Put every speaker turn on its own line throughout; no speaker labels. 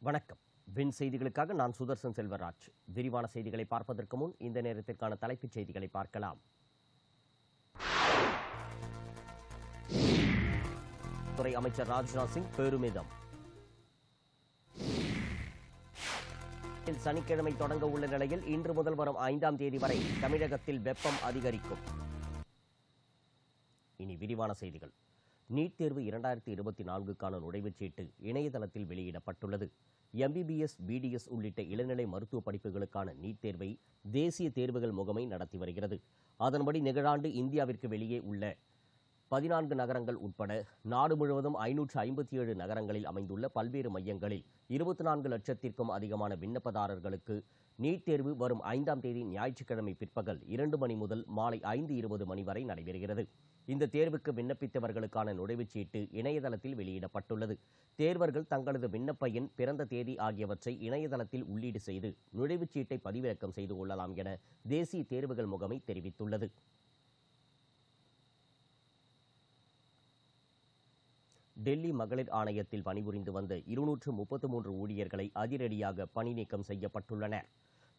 வணக்கம். வின் செய்திகளுக்காக நான் சுதர்சன் செல்வராஜ். விரிவான செய்திகளை பார்ப்பதற்கு முன் இந்த நேரத்திற்கான தலைப்புச் செய்திகளை பார்க்கலாம். துறை அமைச்சர் ராஜ்நாத் சிங் பெருமிதம். சனிக்கிழமை தொடங்க உள்ள நிலையில் இன்று முதல் வரும் 5ஆம் தேதி வரை தமிழகத்தில் வெப்பம் அதிகரிக்கும். இனி விரிவான செய்திகள். நீட் தேர்வு 2024க்கான நுழைவுச் சீட்டு இணையதளத்தில் வெளியிடப்பட்டுள்ளது. MBBS, BDS உள்ளிட்ட இளநிலை மருத்துவ படிப்புகளுக்கான நீட் தேர்வை தேசிய தேர்வுகள் முகமை நடத்தி வருகிறது. அதன்படி நிகழாண்டு இந்தியாவிற்கு வெளியே உள்ள 14 நகரங்கள் உட்பட நாடு முழுவதும் 557 நகரங்களில் அமைந்துள்ள பல்வேறு மையங்களில் 24 லட்சத்திற்கும் அதிகமான விண்ணப்பதாரர்களுக்கு நீட் தேர்வு வரும் 5ஆம் தேதி ஞாயிற்றுக்கிழமை பிற்பகல் 2 மணி முதல் மாலை 5:20 மணி வரை நடைபெறுகிறது. இந்த தேர்வுக்கு விண்ணப்பித்தவர்களுக்கான நுழைவுச் சீட்டு இணையதளத்தில் வெளியிடப்பட்டுள்ளது. தேர்வர்கள் தங்களது விண்ணப்ப எண், பிறந்த தேதி ஆகியவற்றை இணையதளத்தில் உள்ளீடு செய்து நுழைவுச் சீட்டை பதிவிறக்கம் செய்து கொள்ளலாம் என தேசிய தேர்வுகள் முகமை தெரிவித்துள்ளது. டெல்லி மகளிர் ஆணையத்தில் பணிபுரிந்து வந்த 233 ஊழியர்களை அதிரடியாக பணி நீக்கம் செய்யப்பட்டுள்ளனர்.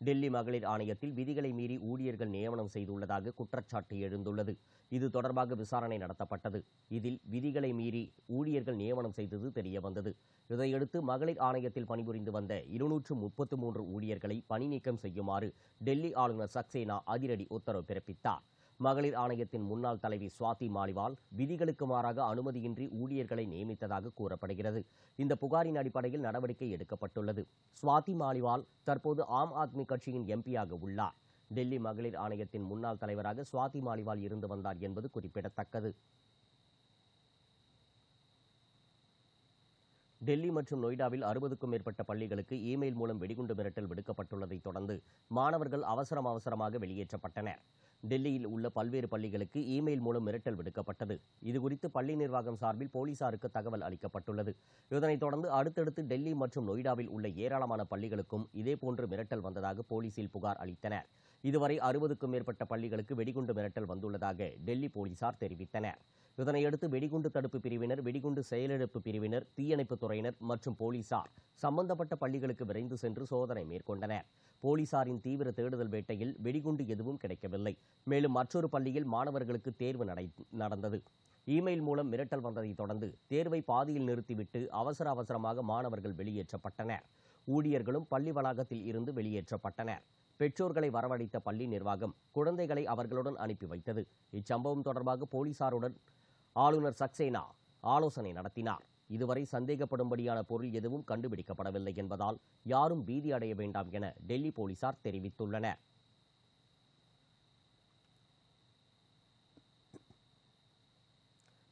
டெல்லி மகளிர் ஆணையத்தில் விதிகளை மீறி ஊழியர்கள் நியமனம் செய்துள்ளதாக குற்றச்சாட்டு எழுந்துள்ளது. இது தொடர்பாக விசாரணை நடத்தப்பட்டது. இதில் விதிகளை மீறி ஊழியர்கள் நியமனம் செய்தது தெரியவந்தது. இதையடுத்து மகளிர் ஆணையத்தில் பணிபுரிந்து வந்த 233 ஊழியர்களை பணி நீக்கம் செய்யுமாறு டெல்லி ஆளுநர் சக்சேனா அதிரடி உத்தரவு பிறப்பித்தார். மகளிர் ஆணையத்தின் முன்னாள் தலைவி சுவாதி மாலிவால் விதிகளுக்கு மாறாக அனுமதியின்றி ஊழியர்களை நியமித்ததாக கூறப்படுகிறது. இந்த புகாரின் அடிப்படையில் நடவடிக்கை எடுக்கப்பட்டுள்ளது. சுவாதி மாலிவால் தற்போது ஆம் ஆத்மி கட்சியின் MP-யாக உள்ளார். டெல்லி மகளிர் ஆணையத்தின் முன்னாள் தலைவராக சுவாதி மாலிவால் இருந்து வந்தார் என்பது குறிப்பிடத்தக்கது. டெல்லி மற்றும் நொய்டாவில் 60க்கும் மேற்பட்ட பள்ளிகளுக்கு இமெயில் மூலம் வெடிகுண்டு மிரட்டல் விடுக்கப்பட்டுள்ளதைத் தொடர்ந்து மாணவர்கள் அவசரமாக வெளியேற்றப்பட்டனர். டெல்லியில் உள்ள பல்வேறு பள்ளிகளுக்கு இமெயில் மூலம் மிரட்டல் விடுக்கப்பட்டது. இதுகுறித்து பள்ளி நிர்வாகம் சார்பில் போலீசாருக்கு தகவல் அளிக்கப்பட்டுள்ளது. இதனைத் தொடர்ந்து அடுத்தடுத்து டெல்லி மற்றும் நொய்டாவில் உள்ள ஏராளமான பள்ளிகளுக்கும் இதேபோன்று மிரட்டல் வந்ததாக போலீசில் புகார் அளித்தனர். இதுவரை 60க்கும் மேற்பட்ட பள்ளிகளுக்கு வெடிகுண்டு மிரட்டல் வந்துள்ளதாக டெல்லி போலீசார் தெரிவித்தனர். இதனையடுத்து வெடிகுண்டு தடுப்பு பிரிவினர், வெடிகுண்டு செயலிழப்பு பிரிவினர், தீயணைப்புத் துறையினர் மற்றும் போலீசார் சம்பந்தப்பட்ட பள்ளிகளுக்கு விரைந்து சென்று சோதனை மேற்கொண்டனர். போலீசாரின் தீவிர தேடுதல் வேட்டையில் வெடிகுண்டு எதுவும் கிடைக்கவில்லை. மேலும் மற்றொரு பள்ளியில் மாணவர்களுக்கு தேர்வு நடந்தது. இமெயில் மூலம் மிரட்டல் வந்ததைத் தொடர்ந்து தேர்வை பாதியில் நிறுத்திவிட்டு அவசரமாக மாணவர்கள் வெளியேற்றப்பட்டனர். ஊழியர்களும் பள்ளி வளாகத்தில் இருந்து வெளியேற்றப்பட்டனர். பெற்றோர்களை வரவழைத்த பள்ளி நிர்வாகம் குழந்தைகளை அவர்களுடன் அனுப்பி வைத்தது. இச்சம்பவம் தொடர்பாக போலீசாருடன் ஆளுநர் சக்சேனா ஆலோசனை நடத்தினார். இதுவரை சந்தேகப்படும்படியான பொருள் எதுவும் கண்டுபிடிக்கப்படவில்லை என்பதால் யாரும் பீதி அடைய வேண்டாம் என டெல்லி போலீசார் தெரிவித்துள்ளனர்.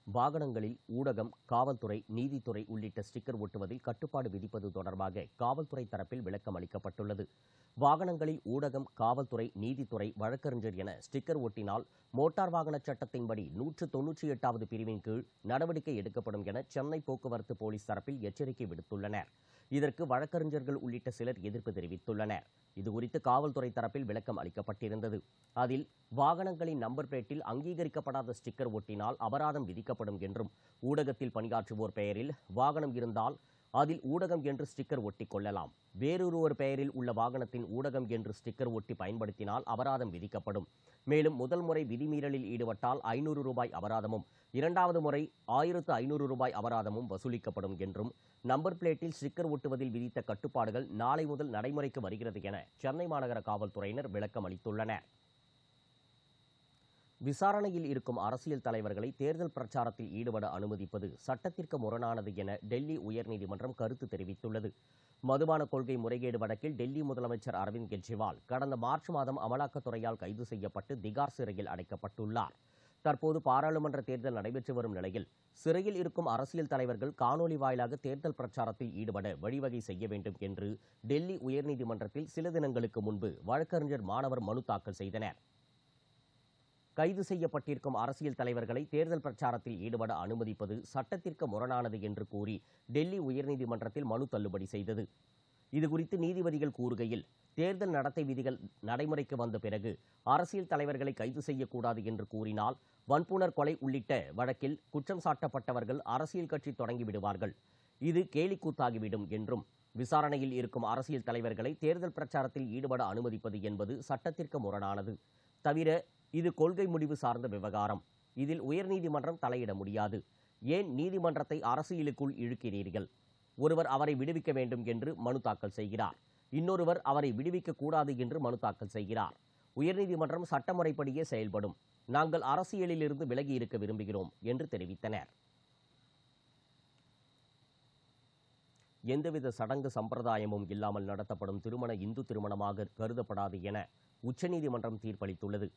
வாகனங்களில் ஊடகம், காவல்துறை, நீதித்துறை உள்ளிட்ட ஸ்டிக்கர் ஒட்டுவதில் கட்டுப்பாடு விதிப்பது தொடர்பாக காவல்துறை தரப்பில் விளக்கம் அளிக்கப்பட்டுள்ளது. வாகனங்களில் ஊடகம், காவல்துறை, நீதித்துறை, வழக்கறிஞர் என ஸ்டிக்கர் ஒட்டினால் மோட்டார் வாகன சட்டத்தின்படி 198வது பிரிவின் கீழ் நடவடிக்கை எடுக்கப்படும் என சென்னை போக்குவரத்து போலீஸ் தரப்பில் எச்சரிக்கை விடுத்துள்ளனர். இதற்கு வழக்கறிஞர்கள் உள்ளிட்ட சிலர் எதிர்ப்பு தெரிவித்துள்ளனர். இதுகுறித்து காவல்துறை தரப்பில் விளக்கம் அளிக்கப்பட்டிருந்தது. அதில் வாகனங்களின் நம்பர் பிளேட்டில் அங்கீகரிக்கப்படாத ஸ்டிக்கர் ஒட்டினால் அபராதம் விதிக்கப்படும் என்றும், ஊடகத்தில் பணியாற்றுவோர் பெயரில் வாகனம் இருந்தால் அதில் ஊடகம் என்று ஸ்டிக்கர் ஒட்டிக் கொள்ளலாம். வேறொருவர் பெயரில் உள்ள வாகனத்தின் ஊடகம் என்று ஸ்டிக்கர் ஒட்டி பயன்படுத்தினால் அபராதம் விதிக்கப்படும். மேலும் முதல் முறை விதிமீறலில் ஈடுபட்டால் 500 ரூபாய் அபராதமும், 2வது முறை 1500 ரூபாய் அபராதமும் வசூலிக்கப்படும் என்றும், நம்பர் பிளேட்டில் ஸ்டிக்கர் ஒட்டுவதில் விதித்த கட்டுப்பாடுகள் நாளை முதல் நடைமுறைக்கு வருகிறது என சென்னை மாநகர காவல்துறையினர் விளக்கம் அளித்துள்ளனர். விசாரணையில் இருக்கும் அரசியல் தலைவர்களை தேர்தல் பிரச்சாரத்தில் ஈடுபட அனுமதிப்பது சட்டத்திற்கு முரணானது என டெல்லி உயர்நீதிமன்றம் கருத்து தெரிவித்துள்ளது. மதுபான கொள்கை முறைகேடு வழக்கில் டெல்லி முதலமைச்சர் அரவிந்த் கெஜ்ரிவால் கடந்த மார்ச் மாதம் அமலாக்கத்துறையால் கைது செய்யப்பட்டு திகார் சிறையில் அடைக்கப்பட்டுள்ளார். தற்போது பாராளுமன்ற தேர்தல் நடைபெற்று வரும் நிலையில் சிறையில் இருக்கும் அரசியல் தலைவர்கள் காணொலி வாயிலாக தேர்தல் பிரச்சாரத்தில் ஈடுபட வழிவகை செய்ய வேண்டும் என்று டெல்லி உயர்நீதிமன்றத்தில் சில தினங்களுக்கு முன்பு வழக்கறிஞர் மாணவர் மனு தாக்கல் செய்தனர். கைது செய்யப்பட்டிருக்கும் அரசியல் தலைவர்களை தேர்தல் பிரச்சாரத்தில் ஈடுபட அனுமதிப்பது சட்டத்திற்கு முரணானது என்று கூறி டெல்லி உயர்நீதிமன்றத்தில் மனு தள்ளுபடி செய்தது. இதுகுறித்து நீதிபதிகள் கூறுகையில், தேர்தல் நடத்தை விதிகள் நடைமுறைக்கு வந்த பிறகு அரசியல் தலைவர்களை கைது செய்யக்கூடாது என்று கூறினால் வன்புணர் கொலை உள்ளிட்ட வழக்கில் குற்றம் சாட்டப்பட்டவர்கள் அரசியல் கட்சி தொடங்கிவிடுவார்கள். இது கேலிக்கூத்தாகிவிடும் என்றும் விசாரணையில் இருக்கும் அரசியல் தலைவர்களை தேர்தல் பிரச்சாரத்தில் ஈடுபட அனுமதிப்பது என்பது சட்டத்திற்கு முரணானது. தவிர இது கொள்கை முடிவு சார்ந்த விவகாரம். இதில் உயர்நீதிமன்றம் தலையிட முடியாது. ஏன் நீதிமன்றத்தை அரசியலுக்குள் இழுக்கிறீர்கள்? ஒருவர் அவரை விடுவிக்க வேண்டும் என்று மனு தாக்கல் செய்கிறார். இன்னொருவர் அவரை விடுவிக்க கூடாது என்று மனு தாக்கல் செய்கிறார். உயர்நீதிமன்றம் சட்டமுறைப்படியே செயல்படும். நாங்கள் அரசியலிலிருந்து விலகி இருக்க விரும்புகிறோம் என்று தெரிவித்தனர். எந்தவித சடங்கு சம்பிரதாயமும் இல்லாமல் நடத்தப்படும் திருமண இந்து திருமணமாக கருதப்படாது என உச்சநீதிமன்றம் தீர்ப்பளித்துள்ளது.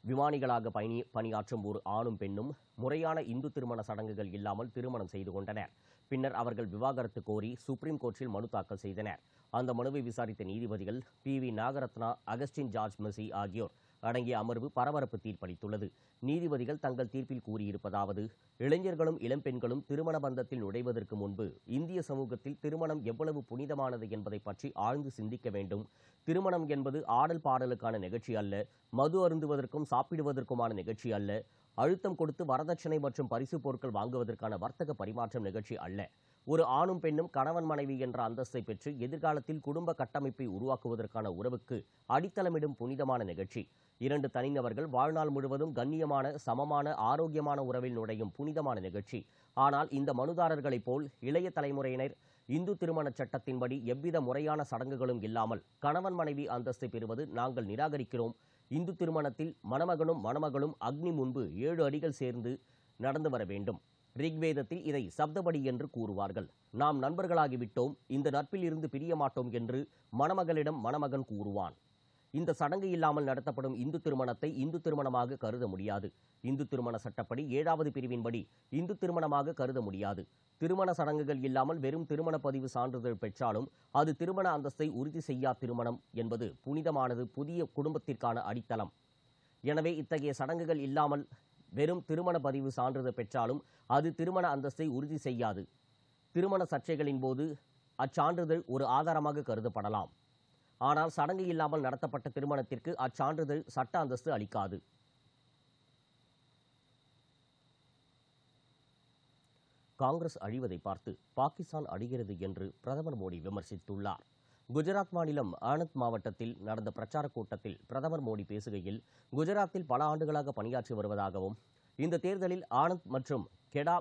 விமானிகளாக பணியாற்றும் ஒரு ஆணும் பெண்ணும் முறையான இந்து திருமண சடங்குகள் இல்லாமல் திருமணம் செய்து கொண்டனர். பின்னர் அவர்கள் விவாகரத்து கோரி சுப்ரீம் கோர்ட்டில் மனு தாக்கல் செய்தனர். அந்த மனுவை விசாரித்த நீதிபதிகள் PV Nagarathna, Augustine George Mercy ஆகியோர் அடங்கிய அமர்வு பரபரப்பு தீர்ப்பளித்துள்ளது. நீதிபதிகள் தங்கள் தீர்ப்பில் கூறியிருப்பதாவது: இளைஞர்களும் இளம்பெண்களும் திருமண பந்தத்தில் நுழைவதற்கு முன்பு இந்திய சமூகத்தில் திருமணம் எவ்வளவு புனிதமானது என்பதை பற்றி ஆழ்ந்து சிந்திக்க வேண்டும். திருமணம் என்பது ஆடல் பாடலுக்கான நிகழ்ச்சி அல்ல. மது அருந்துவதற்கும் சாப்பிடுவதற்குமான நிகழ்ச்சி அல்ல. அழுத்தம் கொடுத்து வரதட்சணை மற்றும் பரிசு பொருட்கள் வாங்குவதற்கான வர்த்தக பரிமாற்றம் நிகழ்ச்சி அல்ல. ஒரு ஆணும் பெண்ணும் கணவன் மனைவி என்ற அந்தஸ்தை பெற்று எதிர்காலத்தில் குடும்ப கட்டமைப்பை உருவாக்குவதற்கான உறவுக்கு அடித்தளமிடும் புனிதமான நிகழ்ச்சி. இரண்டு தனிநபர்கள் வாழ்நாள் முழுவதும் கண்ணியமான, சமமான, ஆரோக்கியமான உறவில் நுழையும் புனிதமான நிகழ்ச்சி. ஆனால் இந்த மனுதாரர்களைப் போல் இளைய தலைமுறையினர் இந்து திருமண சட்டத்தின்படி எவ்வித முறையான சடங்குகளும் இல்லாமல் கணவன் மனைவி அந்தஸ்தை பெறுவது நாங்கள் நிராகரிக்கிறோம். இந்து திருமணத்தில் மணமகனும் மணமகளும் அக்னி முன்பு 7 அடிகள் சேர்ந்து நடந்து வர வேண்டும். ரிக்வேதத்தில் இதை சப்தபடி என்று கூறுவார்கள். நாம் நண்பர்களாகிவிட்டோம், இந்த நட்பில் இருந்து பிரிய மாட்டோம் என்று மணமகளிடம் மணமகன் கூறுவான். இந்த சடங்கு இல்லாமல் நடத்தப்படும் இந்து திருமணத்தை இந்து திருமணமாக கருத முடியாது. இந்து திருமண சட்டப்படி 7வது பிரிவின்படி இந்து திருமணமாக கருத முடியாது. திருமண சடங்குகள் இல்லாமல் வெறும் திருமண பதிவு சான்றிதழ் பெற்றாலும் அது திருமண அந்தஸ்தை உறுதி செய்யா திருமணம் என்பது புனிதமானது, புதிய குடும்பத்திற்கான அடித்தளம். எனவே இத்தகைய சடங்குகள் இல்லாமல் வெறும் திருமண பதிவு சான்றிதழ் பெற்றாலும் அது திருமண அந்தஸ்தை உறுதி செய்யாது. திருமண சர்ச்சைகளின் போது அச்சான்றிதழ் ஒரு ஆதாரமாக கருதப்படலாம். ஆனால் சடங்கு இல்லாமல் நடத்தப்பட்ட திருமணத்திற்கு அச்சான்றிதழ் சட்ட அந்தஸ்து அளிக்காது. காங்கிரஸ் அழிவதை பார்த்து பாகிஸ்தான் அழிகிறது என்று பிரதமர் மோடி விமர்சித்துள்ளார். குஜராத் மாநிலம் ஆனந்த் மாவட்டத்தில் நடந்த பிரச்சார கூட்டத்தில் பிரதமர் மோடி பேசுகையில், குஜராத்தில் பல ஆண்டுகளாக பணியாற்றி வருவதாகவும், இந்த தேர்தலில் ஆனந்த் மற்றும் கெடா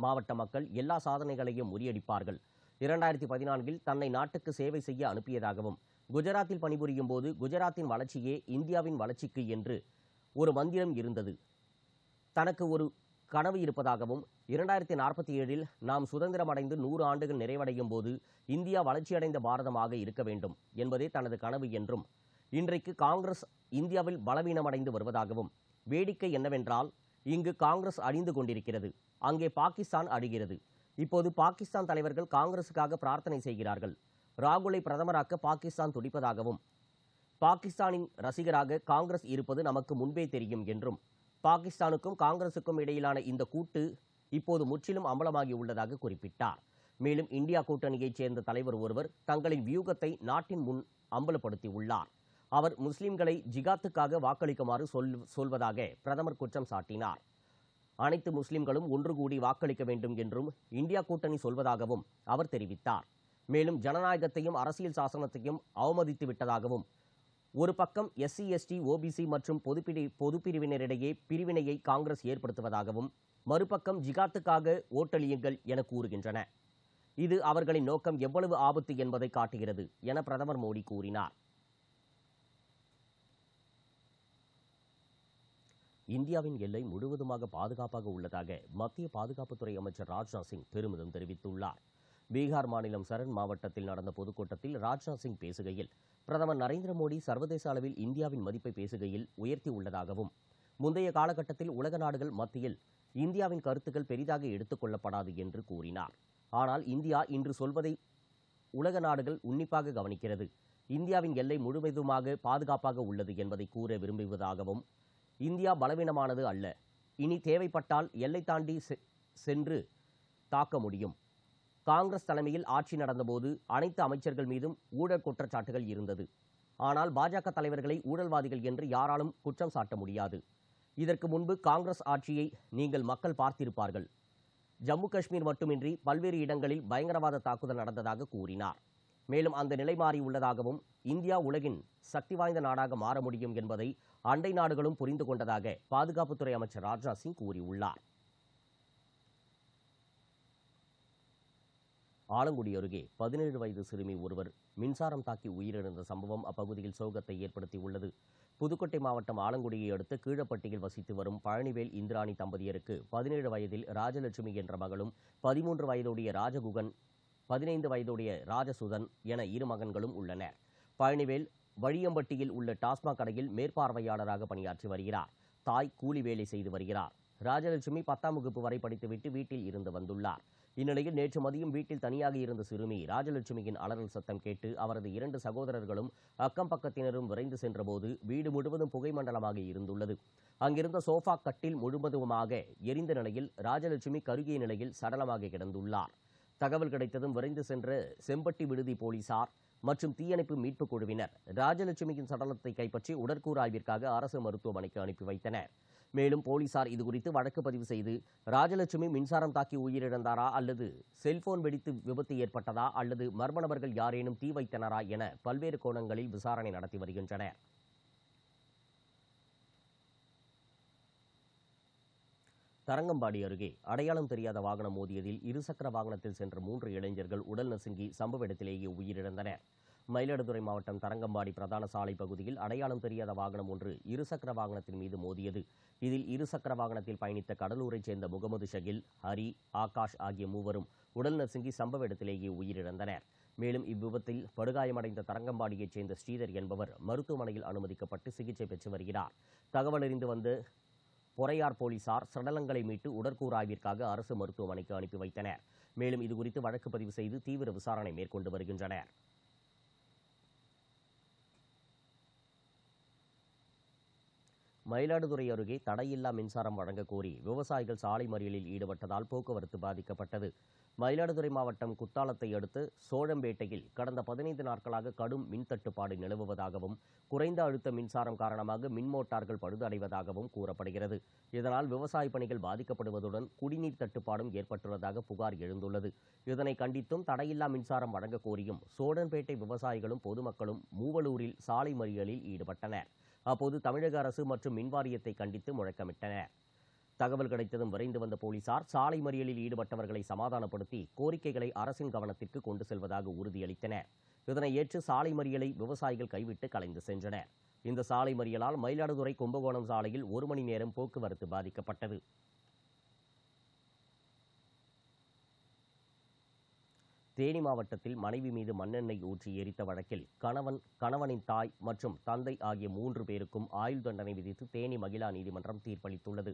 மாவட்ட மக்கள் எல்லா சாதனைகளையும் முறியடிப்பார்கள். 2014இல் தன்னை நாட்டுக்கு சேவை செய்ய அனுப்பியதாகவும், குஜராத்தில் பணிபுரியும் போது குஜராத்தின் வளர்ச்சியே இந்தியாவின் வளர்ச்சிக்கு என்று ஒரு மந்திரம் இருந்தது. தனக்கு ஒரு கனவு இருப்பதாகவும், 2047இல் நாம் சுதந்திரம் அடைந்து 100 ஆண்டுகள் நிறைவடையும் போது இந்தியா வளர்ச்சியடைந்த பாரதமாக இருக்க வேண்டும் என்பதே தனது கனவு என்றும், இன்றைக்கு காங்கிரஸ் இந்தியாவில் பலவீனமடைந்து வருவதாகவும், வேடிக்கை என்னவென்றால் இங்கு காங்கிரஸ் அழிந்து கொண்டிருக்கிறது, அங்கே பாகிஸ்தான் அழிகிறது. இப்போது பாகிஸ்தான் தலைவர்கள் காங்கிரசுக்காக பிரார்த்தனை செய்கிறார்கள். ராகுலை பிரதமராக்க பாகிஸ்தான் துடிப்பதாகவும், பாகிஸ்தானின் ரசிகராக காங்கிரஸ் இருப்பது நமக்கு முன்பே தெரியும் என்றும், பாகிஸ்தானுக்கும் காங்கிரசுக்கும் இடையிலான இந்த கூட்டு இப்போது முற்றிலும் அமலமாகி உள்ளதாக குறிப்பிட்டார். மேலும் இந்தியா கூட்டணியைச் சேர்ந்த தலைவர் ஒருவர் தங்களின் வியூகத்தை நாட்டின் முன் அம்பலப்படுத்தியுள்ளார். அவர் முஸ்லிம்களை ஜிகாத்துக்காக வாக்களிக்குமாறு சொல்வதாக பிரதமர் குற்றம் சாட்டினார். அனைத்து முஸ்லிம்களும் ஒன்று கூடி வாக்களிக்க வேண்டும் என்றும் இந்தியா கூட்டணி சொல்வதாகவும் அவர் தெரிவித்தார். மேலும் ஜனநாயகத்தையும் அரசியல் சாசனத்தையும் அவமதித்து விட்டதாகவும், ஒரு பக்கம் SC, ST, OBC மற்றும் பொதுப்பிரிவினரிடையே பிரிவினையை காங்கிரஸ் ஏற்படுத்துவதாகவும், மறுபக்கம் ஜிகாத்துக்காக ஓட்டளியுங்கள் என கூறுகின்றன. இது அவர்களின் நோக்கம் எவ்வளவு ஆபத்து என்பதை காட்டுகிறது என பிரதமர் மோடி கூறினார். இந்தியாவின் எல்லை முழுவதுமாக பாதுகாப்பாக உள்ளதாக மத்திய பாதுகாப்புத்துறை அமைச்சர் ராஜ்நாத் சிங் பெருமிதம் தெரிவித்துள்ளார். பீகார் மாநிலம் சரண் மாவட்டத்தில் நடந்த பொதுக்கூட்டத்தில் ராஜ்நாத் சிங் பேசுகையில், பிரதமர் நரேந்திர மோடி சர்வதேச அளவில் இந்தியாவின் மதிப்பை பேசுகையில் உயர்த்தி உள்ளதாகவும், முந்தைய காலகட்டத்தில் உலக நாடுகள் மத்தியில் இந்தியாவின் கருத்துக்கள் பெரிதாக எடுத்துக் கொள்ளப்படாது என்று கூறினார். ஆனால் இந்தியா இன்று சொல்வதை உலக நாடுகள் உன்னிப்பாக கவனிக்கிறது. இந்தியாவின் எல்லை முழுவதுமாக பாதுகாப்பாக உள்ளது என்பதை கூற விரும்புவதாகவும், இந்தியா பலவீனமானது அல்ல, இனி தேவைப்பட்டால் எல்லை தாண்டி சென்று தாக்க முடியும். காங்கிரஸ் தலைமையில் ஆட்சி நடந்தபோது அனைத்து அமைச்சர்கள் மீதும் ஊழல் குற்றச்சாட்டுகள் இருந்தது. ஆனால் பாஜக தலைவர்களை ஊழல்வாதிகள் என்று யாராலும் குற்றம் சாட்ட முடியாது. இதற்கு முன்பு காங்கிரஸ் ஆட்சியை நீங்கள் மக்கள் பார்த்திருப்பார்கள். ஜம்மு காஷ்மீர் மட்டுமின்றி பல்வேறு இடங்களில் பயங்கரவாத தாக்குதல் நடந்ததாக கூறினார். மேலும் அந்த நிலை மாறியுள்ளதாகவும் இந்தியா உலகின் சக்தி வாய்ந்த நாடாக மாற முடியும் என்பதை அண்டை நாடுகளும் புரிந்து கொண்டதாக பாதுகாப்புத்துறை அமைச்சர் ராஜ்நாத் சிங் கூறியுள்ளார். ஆலங்குடி அருகே 17 வயது சிறுமி ஒருவர் மின்சாரம் தாக்கி உயிரிழந்த சம்பவம் அப்பகுதியில் சோகத்தை ஏற்படுத்தியுள்ளது. புதுக்கோட்டை மாவட்டம் ஆலங்குடியை அடுத்த கீழப்பட்டியில் வசித்து வரும் பழனிவேல் இந்திராணி தம்பதியருக்கு 17 வயதில் ராஜலட்சுமி என்ற மகளும், 13 வயதுடைய ராஜகுகன், 15 வயதுடைய ராஜசுதன் என 2 மகன்களும் உள்ளனர். பழனிவேல் வழியம்பட்டியில் உள்ள டாஸ்மாக் கடையில் மேற்பார்வையாளராக பணியாற்றி வருகிறார். தாய் கூலி வேலை செய்து வருகிறார். ராஜலட்சுமி 10ஆம் வகுப்பு வரை படித்துவிட்டு வீட்டில் இருந்து வந்துள்ளார். இந்நிலையில் நேற்று மதியம் வீட்டில் தனியாக இருந்த சிறுமி ராஜலட்சுமியின் அலறல் சத்தம் கேட்டு அவரது 2 சகோதரர்களும் அக்கம் பக்கத்தினரும் விரைந்து சென்றபோது வீடு முழுவதும் புகைமண்டலமாக இருந்துள்ளது. அங்கிருந்த சோஃபா கட்டில் முழுவதுமாக எரிந்த நிலையில் ராஜலட்சுமி கருகிய நிலையில் சடலமாக கிடந்துள்ளார். தகவல் கிடைத்ததும் விரைந்து சென்ற செம்பட்டி விடுதி போலீசார் மற்றும் தீயணைப்பு மீட்புக் குழுவினர் ராஜலட்சுமியின் சடலத்தை கைப்பற்றி உடற்கூறு ஆய்விற்காக அரசு மருத்துவமனைக்கு அனுப்பி வைத்தனர். மேலும் போலீசார் இதுகுறித்து வழக்கு பதிவு செய்து ராஜலட்சுமி மின்சாரம் தாக்கி உயிரிழந்தாரா அல்லது செல்போன் வெடித்து விபத்து ஏற்பட்டதா அல்லது மர்ம நபர்கள் யாரேனும் தீ வைத்தனரா என பல்வேறு கோணங்களில் விசாரணை நடத்தி வருகின்றனர். தரங்கம்பாடி அருகே அடையாளம் தெரியாத வாகனம் மோதியதில் இருசக்கர வாகனத்தில் சென்ற 3 இளைஞர்கள் உடல் நசுங்கி சம்பவ இடத்திலேயே உயிரிழந்தனர். மயிலாடுதுறை மாவட்டம் தரங்கம்பாடி பிரதான சாலை பகுதியில் அடையாளம் தெரியாத வாகனம் ஒன்று இருசக்கர வாகனத்தின் மீது மோதியது. இதில் இருசக்கர வாகனத்தில் பயணித்த கடலூரைச் சேர்ந்த முகமது ஷகில், ஹரி, ஆகாஷ் ஆகிய 3வரும் உடல் நசுங்கி சம்பவ இடத்திலேயே உயிரிழந்தனர். மேலும் இவ்விபத்தில் படுகாயமடைந்த தரங்கம்பாடியைச் சேர்ந்த ஸ்ரீதர் என்பவர் மருத்துவமனையில் அனுமதிக்கப்பட்டு சிகிச்சை பெற்று வருகிறார். தகவல் அறிந்து வந்து பொறையார் போலீசார் சடலங்களை மீட்டு உடற்கூறு ஆய்விற்காக அரசு மருத்துவமனைக்கு அனுப்பி வைத்தனர். மேலும் இதுகுறித்து வழக்கு பதிவு செய்து தீவிர விசாரணை மேற்கொண்டு வருகின்றனர். மயிலாடுதுறை அருகே தடையில்லா மின்சாரம் வழங்க கோரி விவசாயிகள் சாலை மறியலில் ஈடுபட்டதால் போக்குவரத்து பாதிக்கப்பட்டது. மயிலாடுதுறை மாவட்டம் குத்தாலத்தை அடுத்து சோழம்பேட்டையில் கடந்த 15 நாட்களாக கடும் மின் தட்டுப்பாடு நிலவுவதாகவும், குறைந்த அழுத்த மின்சாரம் காரணமாக மின் மோட்டார்கள் பழுதடைவதாகவும் கூறப்படுகிறது. இதனால் விவசாய பணிகள் பாதிக்கப்படுவதுடன் குடிநீர் தட்டுப்பாடும் ஏற்பட்டுள்ளதாக புகார் எழுந்துள்ளது. இதனை கண்டித்தும் தடையில்லா மின்சாரம் வழங்க கோரியும் சோழம்பேட்டை விவசாயிகளும் பொதுமக்களும் மூவலூரில் சாலை மறியலில் ஈடுபட்டனர். அப்போது தமிழக அரசு மற்றும் மின்வாரியத்தை கண்டித்து முழக்கமிட்டனர். தகவல் கிடைத்ததும் விரைந்து வந்த போலீசார் சாலை மறியலில் ஈடுபட்டவர்களை சமாதானப்படுத்தி கோரிக்கைகளை அரசின் கவனத்திற்கு கொண்டு செல்வதாக உறுதியளித்தனர். இதனை ஏற்று சாலை மறியலை விவசாயிகள் கைவிட்டு கலைந்து சென்றனர். இந்த சாலை மறியலால் மயிலாடுதுறை கும்பகோணம் சாலையில் 1 மணி நேரம் போக்குவரத்து பாதிக்கப்பட்டது. தேனி மாவட்டத்தில் மனைவி மீது மண்ணெண்ணெய் ஊற்றி எரித்த வழக்கில் கணவனின் தாய் மற்றும் தந்தை ஆகிய 3 பேருக்கும் ஆயுள் தண்டனை விதித்து தேனி மகிழா நீதிமன்றம் தீர்ப்பளித்துள்ளது.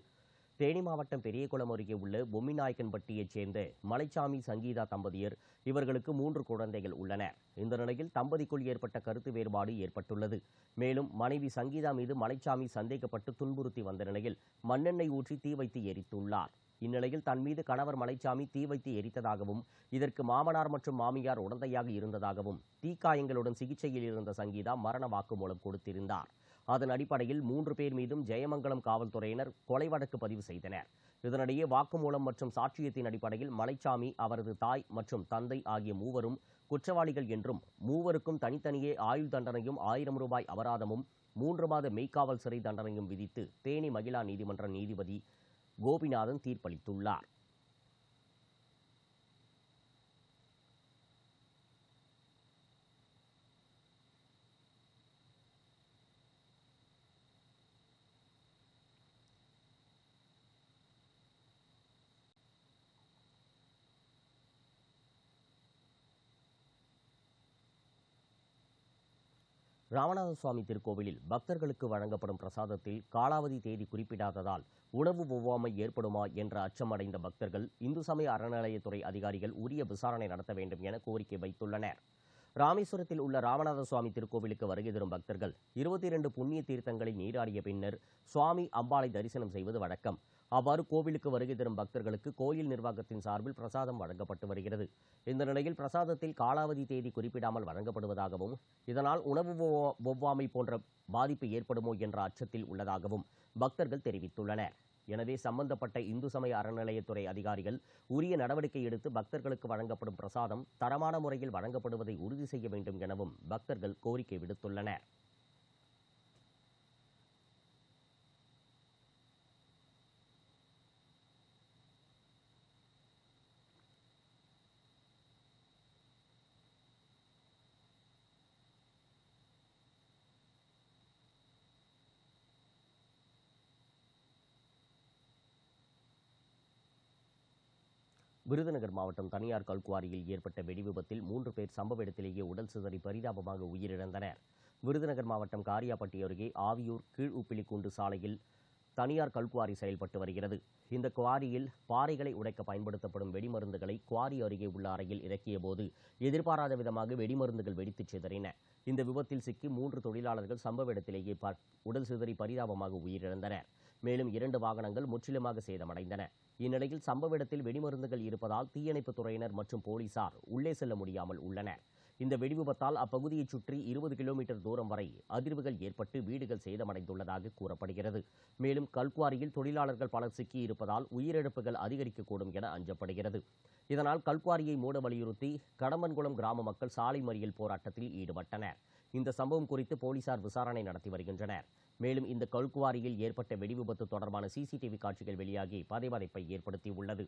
தேனி மாவட்டம் பெரியகுளம் அருகே உள்ள பொம்மிநாயக்கன்பட்டியைச் சேர்ந்த மலைச்சாமி சங்கீதா தம்பதியர். இவர்களுக்கு 3 குழந்தைகள் உள்ளனர். இந்த நிலையில் தம்பதிக்குள் ஏற்பட்ட கருத்து வேறுபாடு ஏற்பட்டுள்ளது. மேலும் மனைவி சங்கீதா மீது மலைச்சாமி சந்தேகப்பட்டு துன்புறுத்தி வந்த நிலையில் மண்ணெண்ணெய் ஊற்றி தீ வைத்து எரித்துள்ளார். இந்நிலையில் தன் மீது கணவர் மலைச்சாமி தீ வைத்து எரித்ததாகவும், இதற்கு மாமனார் மற்றும் மாமியார் உடந்தையாக இருந்ததாகவும், தீக்காயங்களுடன் சிகிச்சையில் இருந்த சங்கீதா மரண வாக்குமூலம் கொடுத்திருந்தார். அதன் அடிப்படையில் 3 பேர் மீதும் ஜெயமங்கலம் காவல்துறையினர் கொலை வழக்கு பதிவு செய்தனர். இதனிடையே வாக்குமூலம் மற்றும் சாட்சியத்தின் அடிப்படையில் மலைச்சாமி, அவரது தாய் மற்றும் தந்தை ஆகிய 3வரும் குற்றவாளிகள் என்றும், 3வருக்கும் தனித்தனியே ஆயுள் தண்டனையும் 1000 ரூபாய் அபராதமும் 3 மாத மெய்க்காவல் சிறை தண்டனையும் விதித்து தேனி மகிழா நீதிமன்ற நீதிபதி கோபிநாதன் தீர்ப்பளித்துள்ளார். ராமநாத சுவாமி திருக்கோவிலில் பக்தர்களுக்கு வழங்கப்படும் பிரசாதத்தில் காலாவதி தேதி குறிப்பிடாததால் உணவு ஒவ்வாமை ஏற்படுமா என்ற அச்சமடைந்த பக்தர்கள் இந்து சமய அறநிலையத்துறை அதிகாரிகள் உரிய விசாரணை நடத்த வேண்டும் என கோரிக்கை வைத்துள்ளனர். ராமேஸ்வரத்தில் உள்ள ராமநாத சுவாமி திருக்கோவிலுக்கு வருகை தரும் பக்தர்கள் 22 புண்ணிய தீர்த்தங்களில் நீராடிய பின்னர் சுவாமி அம்பாளை தரிசனம் செய்வது வழக்கம். அவ்வாறு கோவிலுக்கு வருகை தரும் பக்தர்களுக்கு கோயில் நிர்வாகத்தின் சார்பில் பிரசாதம் வழங்கப்பட்டு வருகிறது. இந்த நிலையில் பிரசாதத்தில் காலாவதி தேதி குறிப்பிடாமல் வழங்கப்படுவதாகவும், இதனால் உணவு ஒவ்வாமை போன்ற பாதிப்பு ஏற்படுமோ என்ற அச்சத்தில் உள்ளதாகவும் பக்தர்கள் தெரிவித்துள்ளனர். எனவே சம்பந்தப்பட்ட இந்து சமய அறநிலையத்துறை அதிகாரிகள் உரிய நடவடிக்கை எடுத்து பக்தர்களுக்கு வழங்கப்படும் பிரசாதம் தரமான முறையில் வழங்கப்படுவதை உறுதி செய்ய வேண்டும் எனவும் பக்தர்கள் கோரிக்கை விடுத்துள்ளனர். விருதுநகர் மாவட்டம் தனியார் கல்குவாரியில் ஏற்பட்ட வெடிவிபத்தில் 3 பேர் சம்பவ இடத்திலேயே உடல் சிதறி பரிதாபமாக உயிரிழந்தனர். விருதுநகர் மாவட்டம் காரியாபட்டி அருகே ஆவியூர் கீழ் உப்பிலிக்குண்டு சாலையில் தனியார் கல்குவாரி செயல்பட்டு வருகிறது. இந்த குவாரியில் பாறைகளை உடைக்க பயன்படுத்தப்படும் வெடிமருந்துகளை குவாரி அருகே உள்ள அறையில் இறக்கிய போது எதிர்பாராத விதமாக வெடிமருந்துகள் வெடித்துச் சிதறின. இந்த விபத்தில் சிக்கி 3 தொழிலாளர்கள் சம்பவ இடத்திலேயே உடல் சிதறி பரிதாபமாக உயிரிழந்தனர். மேலும் 2 வாகனங்கள் முற்றிலுமாக சேதமடைந்தன. இந்நிலையில் சம்பவ இடத்தில் வெடிமருந்துகள் இருப்பதால் தீயணைப்புத் துறையினர் மற்றும் போலீசார் உள்ளே செல்ல முடியாமல் உள்ளனர். இந்த வெடிவிபத்தால் அப்பகுதியைச் சுற்றி 20 கிலோமீட்டர் தூரம் வரை அதிர்வுகள் ஏற்பட்டு வீடுகள் சேதமடைந்துள்ளதாக கூறப்படுகிறது. மேலும் கல்குவாரியில் தொழிலாளர்கள் பலர் சிக்கியிருப்பதால் உயிரிழப்புகள் அதிகரிக்கக்கூடும் என அஞ்சப்படுகிறது. இதனால் கல்குவாரியை மூட வலியுறுத்தி கடம்பன்குளம் கிராம மக்கள் சாலை மறியல் போராட்டத்தில் ஈடுபட்டனர். இந்த சம்பவம் குறித்து போலீசார் விசாரணை நடத்தி வருகின்றனர். மேலும் இந்த கல்குவாரியில் ஏற்பட்ட வெடிவிபத்து தொடர்பான சிசிடிவி காட்சிகள் வெளியாகி பதைபதைப்பை ஏற்படுத்தியுள்ளது.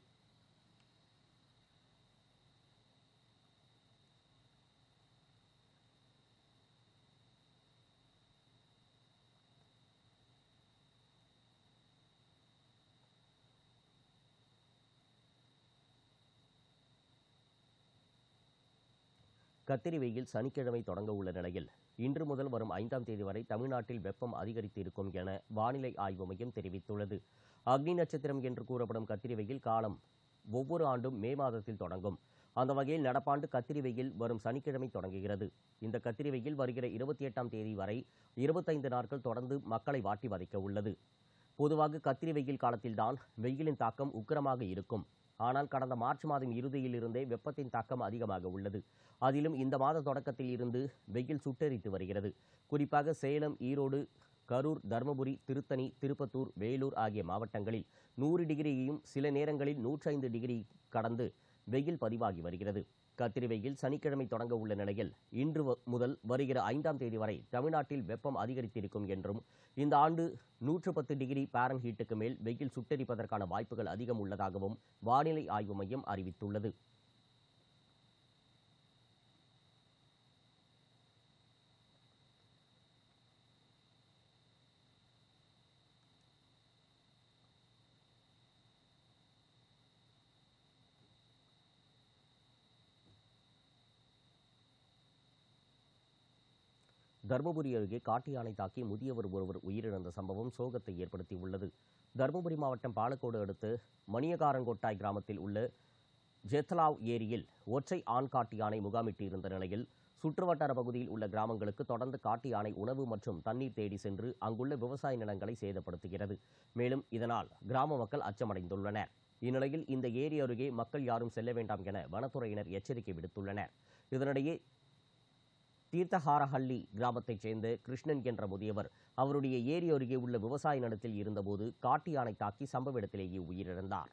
கத்திரி வெயில் சனிக்கிழமை தொடங்க உள்ள நிலையில் இன்று முதல் வரும் 5ஆம் தேதி வரை தமிழ்நாட்டில் வெப்பம் அதிகரித்து இருக்கும் என வானிலை ஆய்வு மையம் தெரிவித்துள்ளது. அக்னி நட்சத்திரம் என்று கூறப்படும் கத்திரி வெயில் காலம் ஒவ்வொரு ஆண்டும் மே மாதத்தில் தொடங்கும். அந்த வகையில் நடப்பாண்டு கத்திரி வெயில் வரும் சனிக்கிழமை தொடங்குகிறது. இந்த கத்திரி வெயில் வருகிற 28ஆம் தேதி வரை 25 நாட்கள் தொடர்ந்து மக்களை வாட்டி வதைக்க உள்ளது. பொதுவாக கத்திரி வெயில் காலத்தில்தான் வெயிலின் தாக்கம் உக்கிரமாக இருக்கும். ஆனால் கடந்த மார்ச் மாதம் இறுதியில் இருந்தே வெப்பத்தின் தாக்கம் அதிகமாக உள்ளது. அதிலும் இந்த மாத தொடக்கத்தில் இருந்து வெயில் சுட்டெரித்து வருகிறது. குறிப்பாக சேலம், ஈரோடு, கரூர், தருமபுரி, திருத்தணி, திருப்பத்தூர், வேலூர் ஆகிய மாவட்டங்களில் 100 டிகிரியையும் சில நேரங்களில் 105 டிகிரி கடந்து வெயில் பதிவாகி வருகிறது. கத்திரி வெயில் சனிக்கிழமை தொடங்க உள்ள நிலையில் இன்று முதல் வருகிற 5ஆம் தேதி வரை தமிழ்நாட்டில் வெப்பம் அதிகரித்திருக்கும் என்றும் இந்த ஆண்டு 110 டிகிரி பாரன்ஹீட்டுக்கு மேல் வெயில் சுட்டெரிப்பதற்கான வாய்ப்புகள் அதிகம் உள்ளதாகவும் வானிலை ஆய்வு மையம் அறிவித்துள்ளது. தருமபுரி அருகே காட்டு யானை தாக்கி முதியவர் ஒருவர் உயிரிழந்த சம்பவம் சோகத்தை ஏற்படுத்தியுள்ளது. தருமபுரி மாவட்டம் பாலக்கோடு அடுத்து மணியகாரங்கொட்டாய் கிராமத்தில் உள்ள ஜெத்லாவ் ஏரியில் ஒற்றை ஆண் காட்டு யானை முகாமிட்டு இருந்த நிலையில் சுற்றுவட்டார பகுதியில் உள்ள கிராமங்களுக்கு தொடர்ந்து காட்டு யானை உணவு மற்றும் தண்ணீர் தேடி சென்று அங்குள்ள விவசாய நிலங்களை சேதப்படுத்துகிறது. மேலும் இதனால் கிராம மக்கள் அச்சமடைந்துள்ளனர். இந்நிலையில் இந்த ஏரி அருகே மக்கள் யாரும் செல்ல வேண்டாம் என வனத்துறையினர் எச்சரிக்கை விடுத்துள்ளனர். இதனிடையே தீர்த்தஹாரஹள்ளி கிராமத்தைச் சேர்ந்த கிருஷ்ணன் என்ற முதியவர் அவருடைய ஏரி அருகே உள்ள விவசாய நிலத்தில் இருந்தபோது காட்டு யானை தாக்கி சம்பவ இடத்திலேயே உயிரிழந்தார்.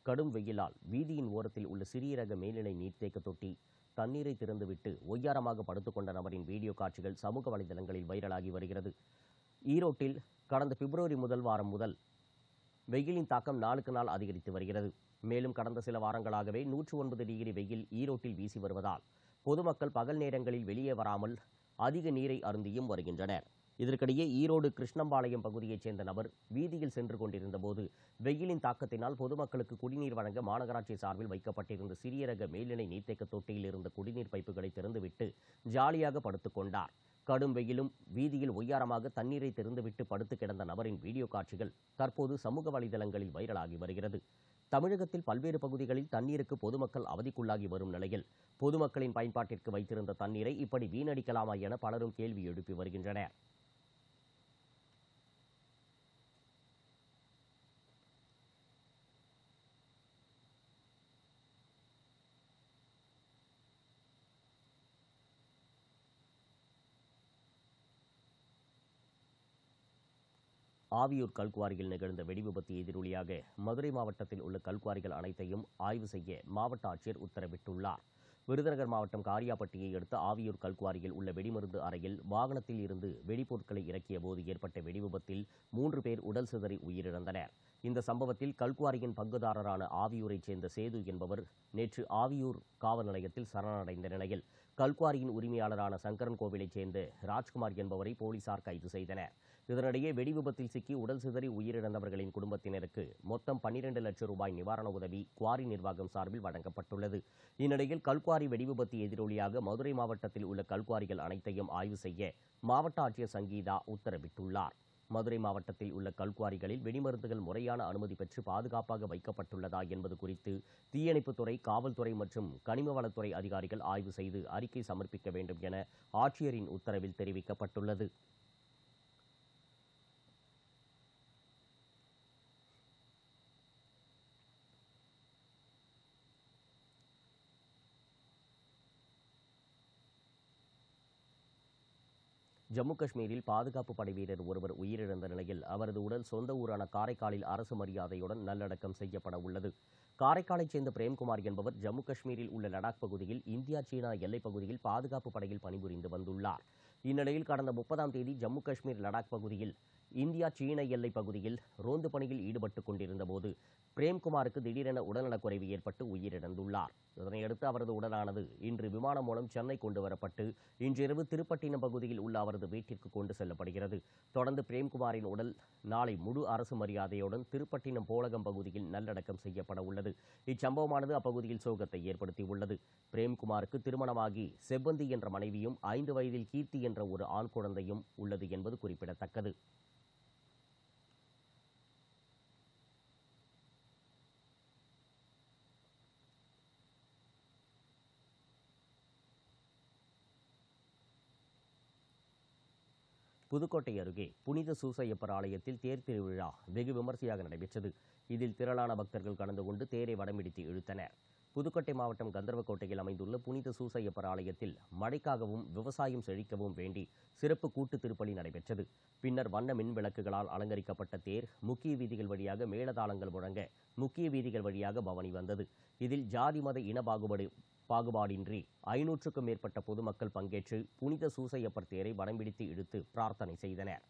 கடும் வெயிலால் வீதியின் ஓரத்தில் உள்ள சிறிய ரக மேல்நிலை நீர்த்தேக்க தொட்டி தண்ணீரை திறந்துவிட்டு ஒய்யாரமாக படுத்துக்கொண்ட நபரின் வீடியோ காட்சிகள் சமூக வலைதளங்களில் வைரலாகி வருகிறது. ஈரோட்டில் கடந்த பிப்ரவரி முதல் வாரம் முதல் வெயிலின் தாக்கம் நாளுக்கு நாள் அதிகரித்து வருகிறது. மேலும் கடந்த சில வாரங்களாகவே 109 டிகிரி வெயில் ஈரோட்டில் வீசி வருவதால் பொதுமக்கள் பகல் நேரங்களில் வெளியே வராமல் அதிக நீரை அருந்தியும் வருகின்றனர். இதற்கிடையே ஈரோடு கிருஷ்ணம்பாளையம் பகுதியைச் சேர்ந்த நபர் வீதியில் சென்று கொண்டிருந்த போது வெயிலின் தாக்கத்தினால் பொதுமக்களுக்கு குடிநீர் வழங்க மாநகராட்சி சார்பில் வைக்கப்பட்டிருந்த சிறிய ரக மேல்நிலை நீர்த்தேக்க தொட்டியில் இருந்த குடிநீர் பைப்புகளை திறந்துவிட்டு ஜாலியாக படுத்துக் கொண்டார். கடும் வெயிலும் வீதியில் ஒய்யாரமாக தண்ணீரை திறந்துவிட்டு படுத்து கிடந்த நபரின் வீடியோ காட்சிகள் தற்போது சமூக வலைதளங்களில் வைரலாகி வருகிறது. தமிழகத்தில் பல்வேறு பகுதிகளில் தண்ணீருக்கு பொதுமக்கள் அவதிக்குள்ளாகி வரும் நிலையில் பொதுமக்களின் பயன்பாட்டிற்கு வைத்திருந்த தண்ணீரை இப்படி வீணடிக்கலாமா என பலரும் கேள்வி எழுப்பி வருகின்றனர். ஆவியூர் கல்குவாரியில் நிகழ்ந்த வெடிவிபத்து எதிரொலியாக மதுரை மாவட்டத்தில் உள்ள கல்குவாரிகள் அனைத்தையும் ஆய்வு செய்ய மாவட்ட ஆட்சியர் உத்தரவிட்டுள்ளார். விருதுநகர் மாவட்டம் காரியாபட்டியை அடுத்த ஆவியூர் கல்குவாரியில் உள்ள வெடிமருந்து அறையில் வாகனத்தில் இருந்து வெடிபொருட்களை இறக்கிய போது ஏற்பட்ட வெடிவிபத்தில் 3 பேர் உடல் சிதறி உயிரிழந்தனர். இந்த சம்பவத்தில் கல்குவாரியின் பங்குதாரரான ஆவியூரைச் சேர்ந்த சேது என்பவர் நேற்று ஆவியூர் காவல் நிலையத்தில் சரணடைந்த நிலையில் கல்குவாரியின் உரிமையாளரான சங்கரன் கோவிலைச் சேர்ந்த ராஜ்குமார் என்பவரை போலீசார் கைது செய்தனர். இதனிடையே வெடிவிபத்தில் சிக்கி உடல் சிதறி உயிரிழந்தவர்களின் குடும்பத்தினருக்கு மொத்தம் 12 லட்சம் ரூபாய் நிவாரண உதவி குவாரி நிர்வாகம் சார்பில் வழங்கப்பட்டுள்ளது. இந்நிலையில் கல்குவாரி வெடிவிபத்து எதிரொலியாக மதுரை மாவட்டத்தில் உள்ள கல்குவாரிகள் அனைத்தையும் ஆய்வு செய்ய மாவட்ட ஆட்சியர் சங்கீதா உத்தரவிட்டுள்ளார். மதுரை மாவட்டத்தில் உள்ள கல்குவாரிகளில் வெடிமருந்துகள் முறையான அனுமதி பெற்று பாதுகாப்பாக வைக்கப்பட்டுள்ளதா என்பது குறித்து தீயணைப்புத்துறை, காவல்துறை மற்றும் கனிம வளத்துறை அதிகாரிகள் ஆய்வு செய்து அறிக்கை சமர்ப்பிக்க வேண்டும் என ஆட்சியரின் உத்தரவில் தெரிவிக்கப்பட்டுள்ளது. ஜம்மு காஷ்மீரில் பாதுகாப்பு படை வீரர் ஒருவர் உயிரிழந்த நிலையில் அவரது உடல் சொந்த ஊரான காரைக்காலில் அரசு மரியாதையுடன் நல்லடக்கம் செய்யப்பட உள்ளது. காரைக்காலைச் சேர்ந்த பிரேம்குமார் என்பவர் ஜம்மு காஷ்மீரில் உள்ள லடாக் பகுதியில் இந்தியா சீனா எல்லைப் பகுதியில் பாதுகாப்பு படையில் பணிபுரிந்து வந்துள்ளார். இந்நிலையில் கடந்த 30ஆம் தேதி ஜம்மு காஷ்மீர் லடாக் பகுதியில் இந்தியா சீன எல்லைப் பகுதியில் ரோந்து பணியில் ஈடுபட்டுக் கொண்டிருந்த போது பிரேம்குமாருக்கு திடீரென உடல்நலக்குறைவு ஏற்பட்டு உயிரிழந்துள்ளார். இதனையடுத்து அவரது உடலானது இன்று விமானம் மூலம் சென்னை கொண்டுவரப்பட்டு இன்றிரவு திருப்பட்டினம் பகுதியில் உள்ள அவரது வீட்டிற்கு கொண்டு செல்லப்படுகிறது. தொடர்ந்து பிரேம்குமாரின் உடல் நாளை முழு அரசு மரியாதையுடன் திருப்பட்டினம் போலகம் பகுதியில் நல்லடக்கம் செய்யப்பட உள்ளது. இச்சம்பவமானது அப்பகுதியில் சோகத்தை ஏற்படுத்தியுள்ளது. பிரேம்குமாருக்கு திருமணமாகி செவ்வந்தி என்ற மனைவியும் 5 வயதில் கீர்த்தி என்ற ஒரு ஆண் குழந்தையும் உள்ளது என்பது குறிப்பிடத்தக்கது. புதுக்கோட்டை அருகே புனித சூசையப்பர் ஆலயத்தில் தேர் திருவிழா வெகு விமர்சையாக நடைபெற்றது. இதில் திரளான பக்தர்கள் கலந்து கொண்டு தேரை வடம்பிடித்து இழுத்தனர். புதுக்கோட்டை மாவட்டம் கந்தர்வக்கோட்டையில் அமைந்துள்ள புனித சூசையப்பர் ஆலயத்தில் மழைக்காகவும் விவசாயம் செழிக்கவும் வேண்டி சிறப்பு கூட்டு திருப்பலி நடைபெற்றது. பின்னர் வண்ண மின் விளக்குகளால் அலங்கரிக்கப்பட்ட தேர் முக்கிய வீதிகள் வழியாக மேளதாளங்கள் முழங்க முக்கிய வீதிகள் வழியாக பவனி வந்தது. இதில் ஜாதி மத இன பாகுபாடின்றி 500க்கும் மேற்பட்ட பொதுமக்கள் பங்கேற்று புனித சூசையப்பர் தேரை வடம்பிடித்து இழுத்து பிரார்த்தனை செய்தனர்.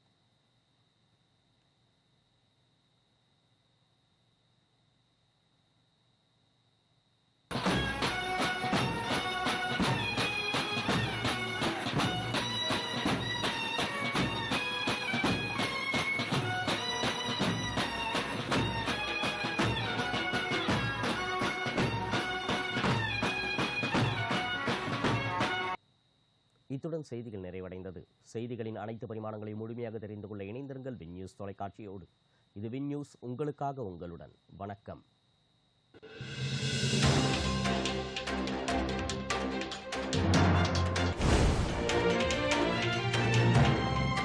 இத்துடன் செய்திகள் நிறைவடைந்தது. செய்திகளின் அனைத்து பரிமாணங்களையும் முழுமையாக தெரிந்து கொள்ள இணைந்திருங்கள் வின் நியூஸ் தொலைக்காட்சியோடு. இது வின் நியூஸ், உங்களுக்காக உங்களுடன். வணக்கம்.